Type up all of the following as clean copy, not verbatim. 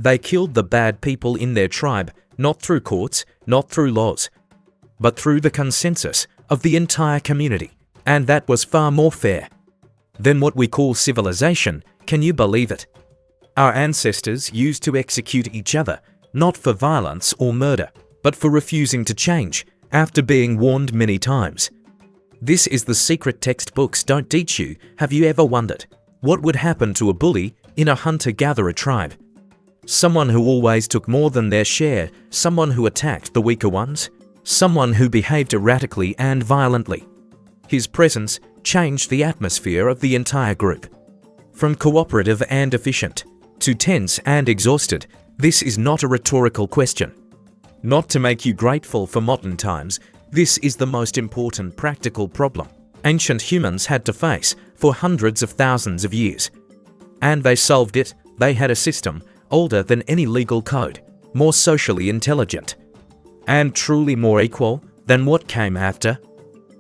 They killed the bad people in their tribe, not through courts, not through laws, but through the consensus of the entire community. And that was far more fair than what we call civilization. Can you believe it? Our ancestors used to execute each other, not for violence or murder, but for refusing to change after being warned many times. This is the secret textbooks don't teach you. Have you ever wondered what would happen to a bully in a hunter-gatherer tribe? Someone who always took more than their share, someone who attacked the weaker ones, someone who behaved erratically and violently. His presence changed the atmosphere of the entire group. From cooperative and efficient to tense and exhausted, this is not a rhetorical question. Not to make you grateful for modern times, this is the most important practical problem ancient humans had to face for hundreds of thousands of years. And they solved it. They had a system older than any legal code, more socially intelligent, and truly more equal than what came after.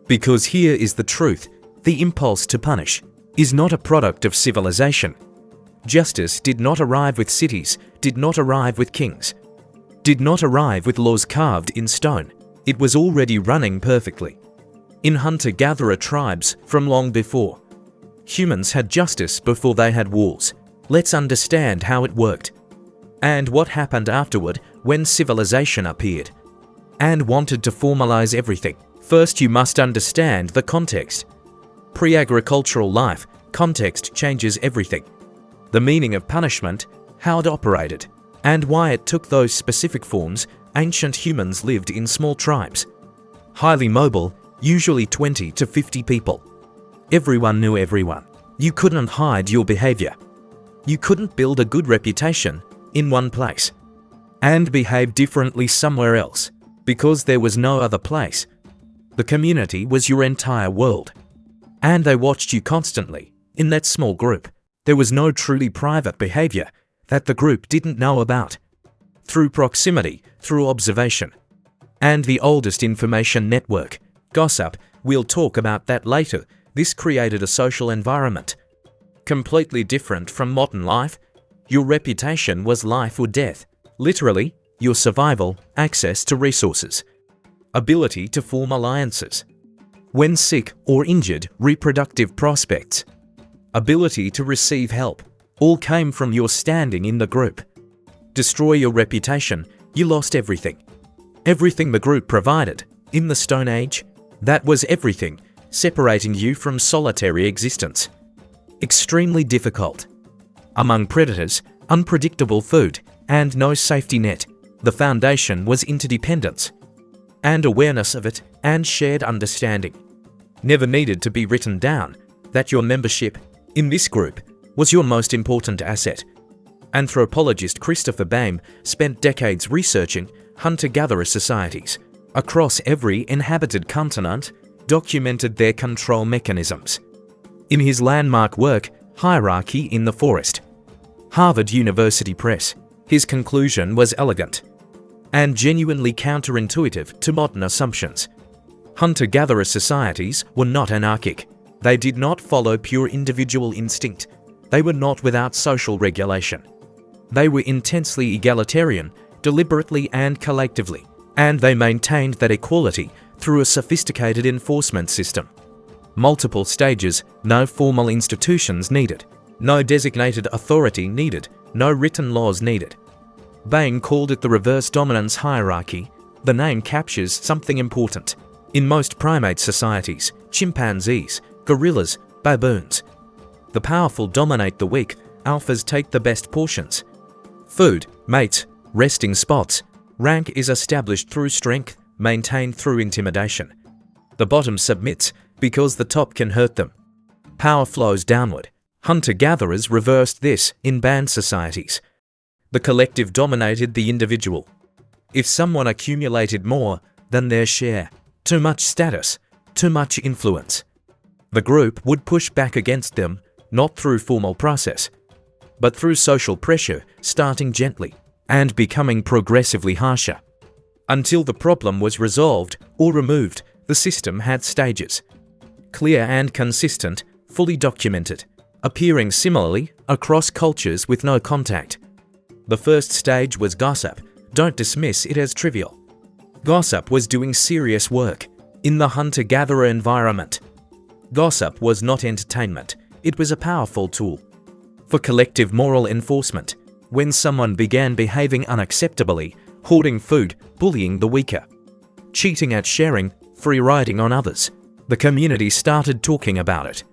Because here is the truth: the impulse to punish is not a product of civilization. Justice did not arrive with cities, did not arrive with kings, did not arrive with laws carved in stone. It was already running perfectly in hunter-gatherer tribes from long before. Humans had justice before they had wars. Let's understand how it worked and what happened afterward when civilization appeared and wanted to formalize everything. First, you must understand the context. Pre-agricultural life, context changes everything. The meaning of punishment, how it operated, and why it took those specific forms. Ancient humans lived in small tribes, highly mobile, usually 20 to 50 people. Everyone knew everyone. You couldn't hide your behavior. You couldn't build a good reputation in one place and behave differently somewhere else, because there was no other place. The community was your entire world, and they watched you constantly. In that small group, there was no truly private behavior that the group didn't know about. Through proximity, through observation, and the oldest information network, gossip, we'll talk about that later. This created a social environment completely different from modern life. Your reputation was life or death. Literally, your survival, access to resources, ability to form alliances when sick or injured, reproductive prospects, ability to receive help, all came from your standing in the group. Destroy your reputation, you lost everything. Everything the group provided. In the Stone Age, that was everything, separating you from solitary existence. Extremely difficult. Among predators, unpredictable food, and no safety net. The foundation was interdependence, and awareness of it, and shared understanding. Never needed to be written down that your membership in this group was your most important asset. Anthropologist Christopher Boehm spent decades researching hunter-gatherer societies across every inhabited continent, documented their control mechanisms. In his landmark work, Hierarchy in the Forest, Harvard University Press, his conclusion was elegant and genuinely counterintuitive to modern assumptions. Hunter-gatherer societies were not anarchic. They did not follow pure individual instinct. They were not without social regulation. They were intensely egalitarian, deliberately and collectively, and they maintained that equality through a sophisticated enforcement system. Multiple stages, no formal institutions needed, no designated authority needed, no written laws needed. Boehm called it the reverse dominance hierarchy. The name captures something important. In most primate societies, chimpanzees, gorillas, baboons, the powerful dominate the weak, alphas take the best portions. Food, mates, resting spots, rank is established through strength, maintained through intimidation. The bottom submits because the top can hurt them. Power flows downward. Hunter-gatherers reversed this in band societies. The collective dominated the individual. If someone accumulated more than their share, too much status, too much influence, the group would push back against them, not through formal process, but through social pressure, starting gently and becoming progressively harsher. Until the problem was resolved or removed, the system had stages. Clear and consistent, fully documented, appearing similarly across cultures with no contact. The first stage was gossip. Don't dismiss it as trivial. Gossip was doing serious work in the hunter-gatherer environment. Gossip was not entertainment. It was a powerful tool for collective moral enforcement. When someone began behaving unacceptably, hoarding food, bullying the weaker, cheating at sharing, free-riding on others, the community started talking about it.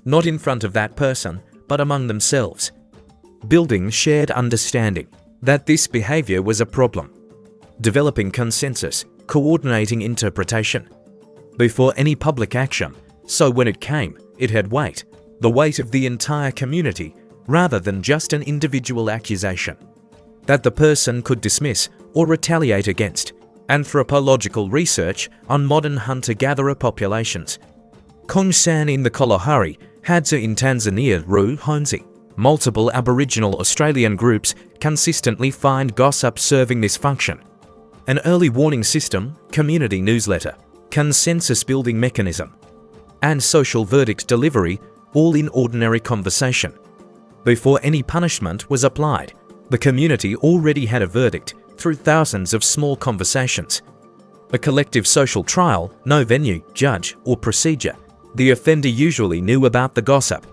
Not in front of that person, but among themselves. Building shared understanding that this behavior was a problem. Developing consensus, coordinating interpretation. Before any public action, so when it came, it had weight, the weight of the entire community, rather than just an individual accusation that the person could dismiss or retaliate against. Anthropological research on modern hunter-gatherer populations. Khoisan in the Kalahari, Hadza in Tanzania, Ruhonzi. Multiple Aboriginal Australian groups consistently find gossip serving this function. An early warning system, community newsletter, consensus-building mechanism, and social verdict delivery, all in ordinary conversation. Before any punishment was applied, the community already had a verdict through thousands of small conversations. A collective social trial, no venue, judge, or procedure. The offender usually knew about the gossip.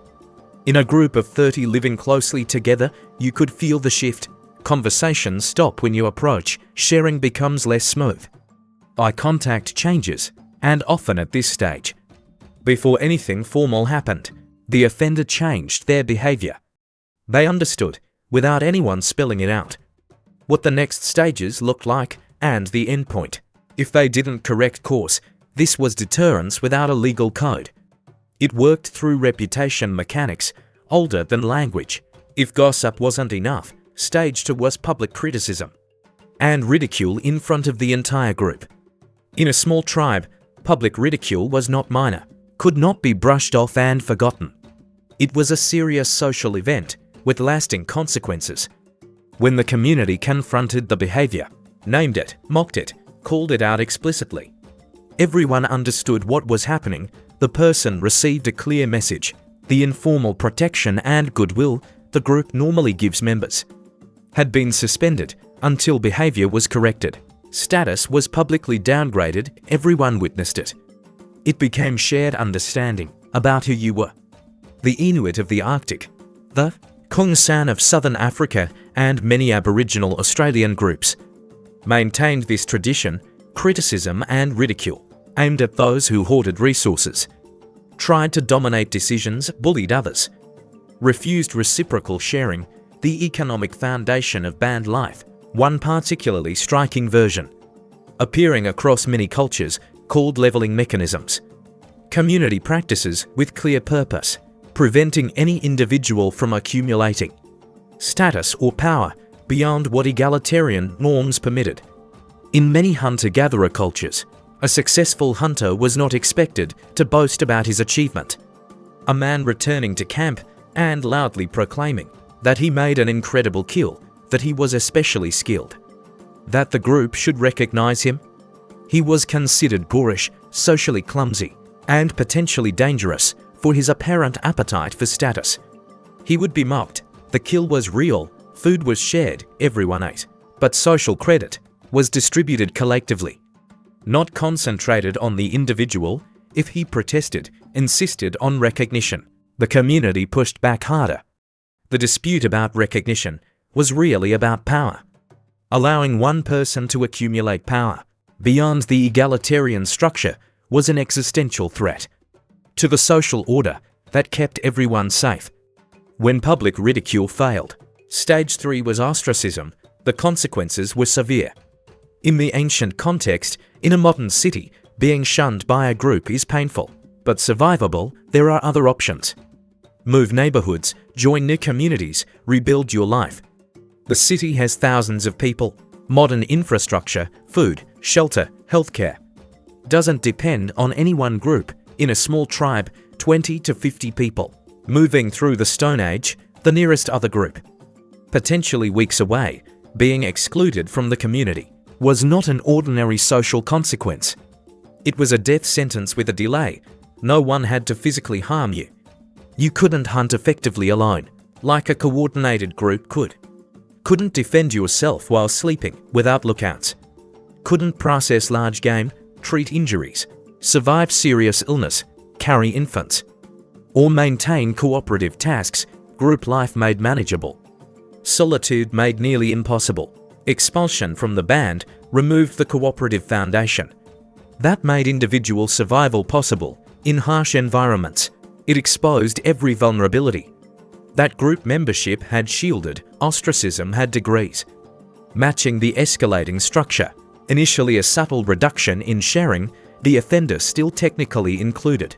In a group of 30 living closely together, you could feel the shift. Conversations stop when you approach, sharing becomes less smooth. Eye contact changes, and often at this stage. Before anything formal happened, the offender changed their behavior. They understood, without anyone spelling it out, what the next stages looked like and the end point. If they didn't correct course, this was deterrence without a legal code. It worked through reputation mechanics, older than language. If gossip wasn't enough, stage 2 was public criticism and ridicule in front of the entire group. In a small tribe, public ridicule was not minor, could not be brushed off and forgotten. It was a serious social event with lasting consequences. When the community confronted the behavior, named it, mocked it, called it out explicitly, everyone understood what was happening. The person received a clear message. The informal protection and goodwill the group normally gives members had been suspended until behavior was corrected. Status was publicly downgraded. Everyone witnessed it. It became shared understanding about who you were. The Inuit of the Arctic, the Khoisan of Southern Africa, and many Aboriginal Australian groups maintained this tradition. Criticism and ridicule aimed at those who hoarded resources, tried to dominate decisions, bullied others, refused reciprocal sharing, the economic foundation of band life. One particularly striking version, appearing across many cultures, called leveling mechanisms. Community practices with clear purpose, preventing any individual from accumulating status or power beyond what egalitarian norms permitted. In many hunter-gatherer cultures, a successful hunter was not expected to boast about his achievement. A man returning to camp and loudly proclaiming that he made an incredible kill, that he was especially skilled, that the group should recognize him. He was considered boorish, socially clumsy, and potentially dangerous for his apparent appetite for status. He would be mocked. The kill was real, food was shared, everyone ate, but social credit was distributed collectively, not concentrated on the individual. If he protested, insisted on recognition, the community pushed back harder. The dispute about recognition was really about power. Allowing one person to accumulate power beyond the egalitarian structure was an existential threat to the social order that kept everyone safe. When public ridicule failed, stage 3 was ostracism. The consequences were severe. In the ancient context, in a modern city, being shunned by a group is painful, but survivable. There are other options. Move neighborhoods, join new communities, rebuild your life. The city has thousands of people. Modern infrastructure, food, shelter, healthcare doesn't depend on any one group. In a small tribe, 20 to 50 people, moving through the Stone Age, the nearest other group, potentially weeks away, being excluded from the community, was not an ordinary social consequence. It was a death sentence with a delay. No one had to physically harm you. You couldn't hunt effectively alone, like a coordinated group could. couldn't defend yourself while sleeping without lookouts, couldn't process large game, treat injuries, survive serious illness, carry infants, or maintain cooperative tasks group life made manageable. Solitude made nearly impossible. Expulsion from the band removed the cooperative foundation. That made individual survival possible in harsh environments. It exposed every vulnerability. That group membership had shielded, ostracism had degrees. Matching the escalating structure, initially a subtle reduction in sharing, the offender still technically included.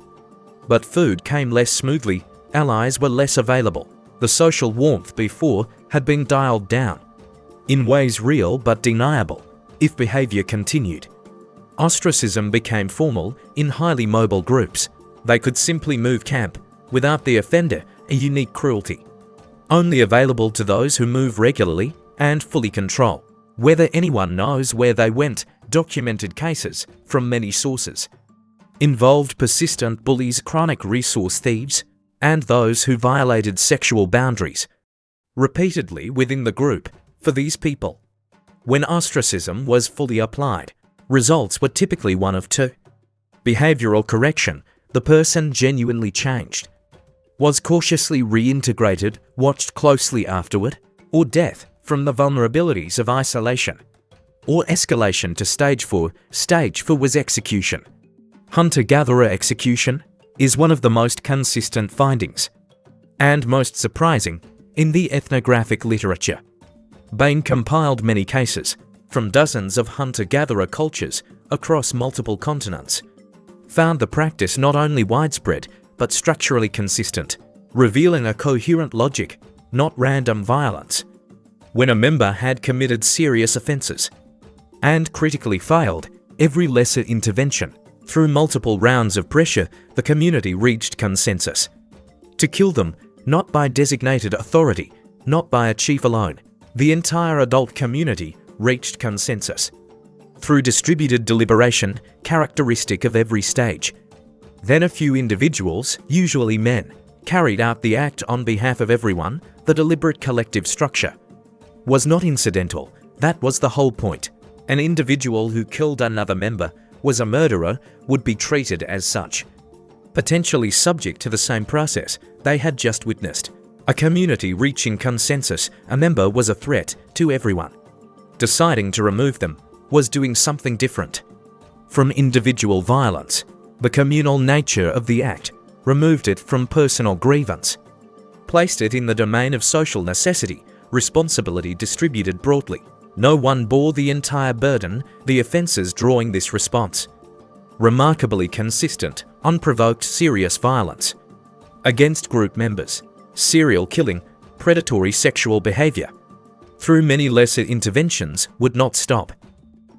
But food came less smoothly, allies were less available. The social warmth before had been dialed down, in ways real but deniable, if behavior continued. Ostracism became formal in highly mobile groups. They could simply move camp, without the offender, a unique cruelty. Only available to those who move regularly and fully control. Whether anyone knows where they went, documented cases from many sources. Involved persistent bullies, chronic resource thieves, and those who violated sexual boundaries repeatedly within the group. For these people, when ostracism was fully applied, results were typically one of two. Behavioral correction, the person genuinely changed, was cautiously reintegrated, watched closely afterward, or death from the vulnerabilities of isolation, or escalation to stage 4. Stage 4 was execution. Hunter-gatherer execution is one of the most consistent findings, and most surprising, in the ethnographic literature. Boehm compiled many cases from dozens of hunter-gatherer cultures across multiple continents, found the practice not only widespread but structurally consistent, revealing a coherent logic, not random violence. When a member had committed serious offenses and critically failed every lesser intervention, through multiple rounds of pressure, the community reached consensus. To kill them, not by designated authority, not by a chief alone, the entire adult community reached consensus. Through distributed deliberation, characteristic of every stage. Then a few individuals, usually men, carried out the act on behalf of everyone. The deliberate collective structure was not incidental, that was the whole point. An individual who killed another member was a murderer, would be treated as such, potentially subject to the same process they had just witnessed. A community reaching consensus, a member was a threat to everyone. Deciding to remove them was doing something different. From individual violence, the communal nature of the act removed it from personal grievance, placed it in the domain of social necessity, responsibility distributed broadly. No one bore the entire burden, the offences drawing this response. Remarkably consistent, unprovoked serious violence against group members, serial killing, predatory sexual behaviour, through many lesser interventions, would not stop.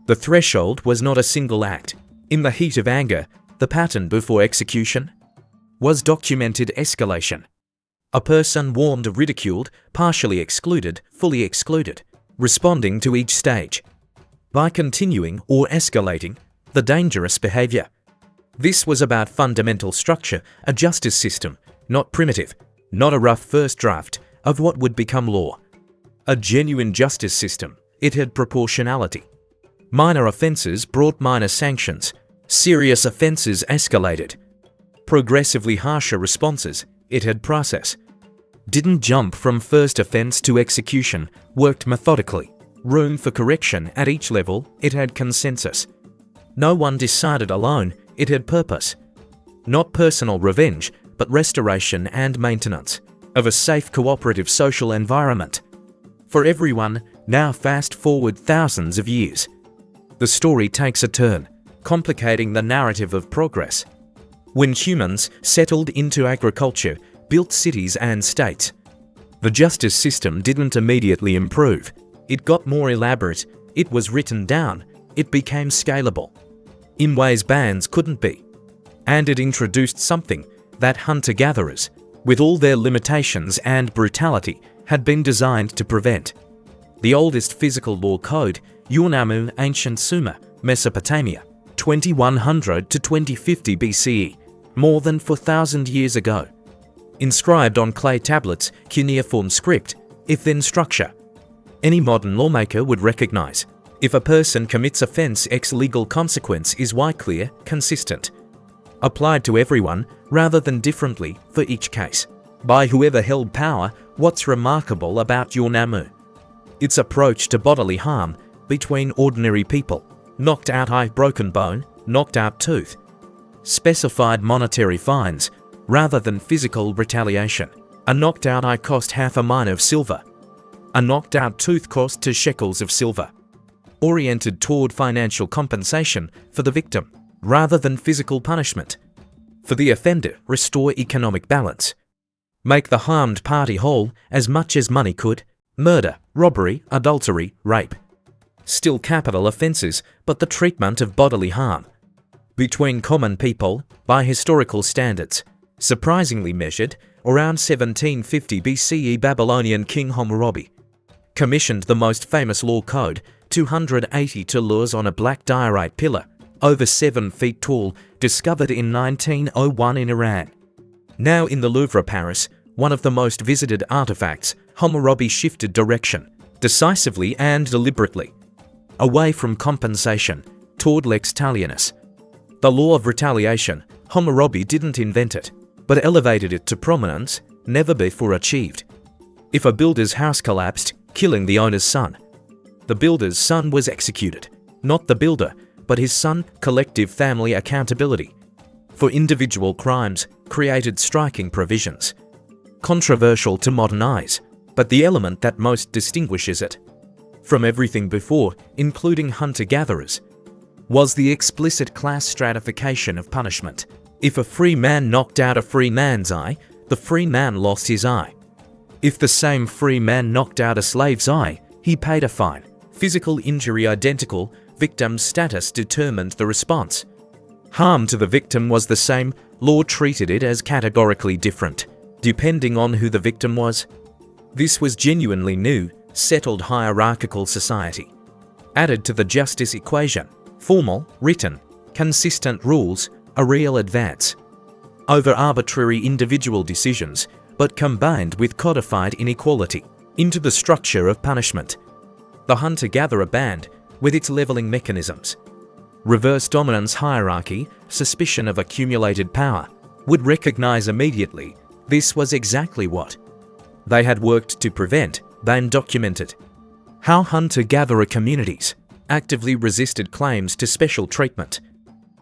The threshold was not a single act. In the heat of anger, the pattern before execution was documented escalation. A person warned, ridiculed, partially excluded, fully excluded, responding to each stage by continuing or escalating the dangerous behavior. This was about fundamental structure, a justice system, not primitive, not a rough first draft of what would become law. A genuine justice system. It had proportionality. Minor offences brought minor sanctions. Serious offences escalated. Progressively harsher responses. It had process. Didn't jump from first offence to execution, worked methodically. Room for correction at each level, it had consensus. No one decided alone, it had purpose. Not personal revenge, but restoration and maintenance of a safe cooperative social environment. For everyone, now fast forward thousands of years. The story takes a turn, complicating the narrative of progress. When humans settled into agriculture, built cities and states, the justice system didn't immediately improve. It got more elaborate, it was written down, it became scalable in ways bands couldn't be. And it introduced something that hunter-gatherers, with all their limitations and brutality, had been designed to prevent. The oldest physical law code, Ur-Nammu, ancient Sumer, Mesopotamia, 2100 to 2050 BCE, more than 4,000 years ago. Inscribed on clay tablets, cuneiform script, if-then structure. Any modern lawmaker would recognize. If a person commits offense, X legal consequence is Y, clear, consistent. Applied to everyone rather than differently for each case. By whoever held power, what's remarkable about Ur-Nammu? Its approach to bodily harm between ordinary people. Knocked out eye, broken bone, knocked out tooth. Specified monetary fines rather than physical retaliation. A knocked out eye cost half a mine of silver. A knocked out tooth cost 2 shekels of silver. Oriented toward financial compensation for the victim rather than physical punishment. For the offender, restore economic balance. Make the harmed party whole as much as money could. Murder, robbery, adultery, rape. Still capital offences, but the treatment of bodily harm between common people, by historical standards, surprisingly measured, around 1750 BCE. Babylonian king Hammurabi commissioned the most famous law code, 282 laws on a black diorite pillar, over 7 feet tall, discovered in 1901 in Iran. Now in the Louvre, Paris, one of the most visited artifacts, Hammurabi shifted direction, decisively and deliberately, away from compensation, toward lex talionis. The law of retaliation, Hammurabi didn't invent it, but elevated it to prominence never before achieved. If a builder's house collapsed, killing the owner's son, the builder's son was executed. Not the builder, but his son. Collective family accountability for individual crimes created striking provisions. Controversial to modern eyes, but the element that most distinguishes it from everything before, including hunter-gatherers, was the explicit class stratification of punishment. If a free man knocked out a free man's eye, the free man lost his eye. If the same free man knocked out a slave's eye, he paid a fine. Physical injury identical, victim's status determined the response. Harm to the victim was the same, law treated it as categorically different, depending on who the victim was. This was genuinely new, settled hierarchical society. Added to the justice equation, formal, written, consistent rules, a real advance over arbitrary individual decisions, but combined with codified inequality into the structure of punishment. The hunter-gatherer band, with its leveling mechanisms, reverse dominance hierarchy, suspicion of accumulated power, would recognize immediately this was exactly what they had worked to prevent, then documented. How hunter-gatherer communities actively resisted claims to special treatment.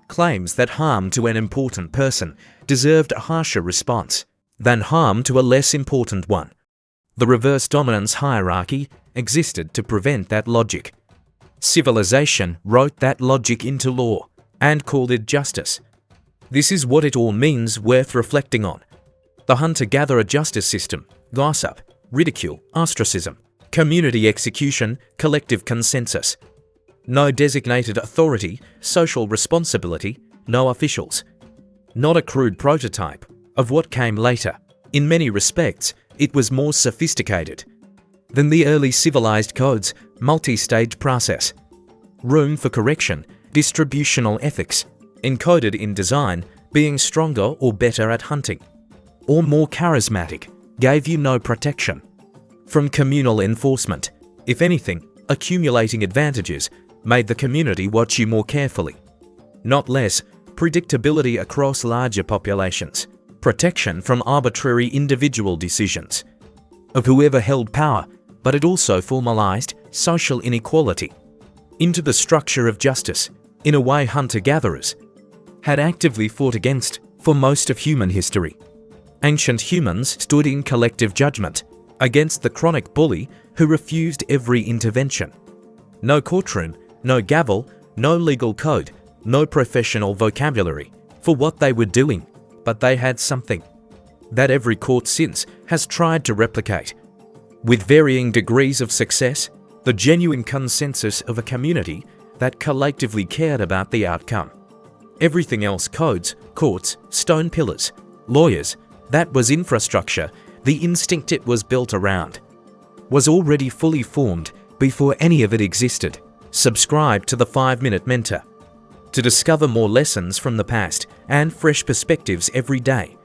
Claims that harm to an important person deserved a harsher response than harm to a less important one. The reverse dominance hierarchy existed to prevent that logic. Civilization wrote that logic into law and called it justice. This is what it all means, worth reflecting on. The hunter-gatherer justice system: gossip, ridicule, ostracism, community execution, collective consensus. No designated authority, social responsibility, no officials. Not a crude prototype of what came later. In many respects, it was more sophisticated than the early civilized codes, multi-stage process. Room for correction, distributional ethics, encoded in design, being stronger or better at hunting, or more charismatic, gave you no protection from communal enforcement. If anything, accumulating advantages made the community watch you more carefully. Not less, predictability across larger populations, protection from arbitrary individual decisions of whoever held power, but it also formalized social inequality into the structure of justice, in a way hunter-gatherers had actively fought against for most of human history. Ancient humans stood in collective judgment against the chronic bully who refused every intervention. No courtroom, no gavel, no legal code, no professional vocabulary for what they were doing, but they had something that every court since has tried to replicate. With varying degrees of success, the genuine consensus of a community that collectively cared about the outcome. Everything else, codes, courts, stone pillars, lawyers, that was infrastructure. The instinct it was built around was already fully formed before any of it existed. Subscribe to the 5-Minute Mentor to discover more lessons from the past and fresh perspectives every day.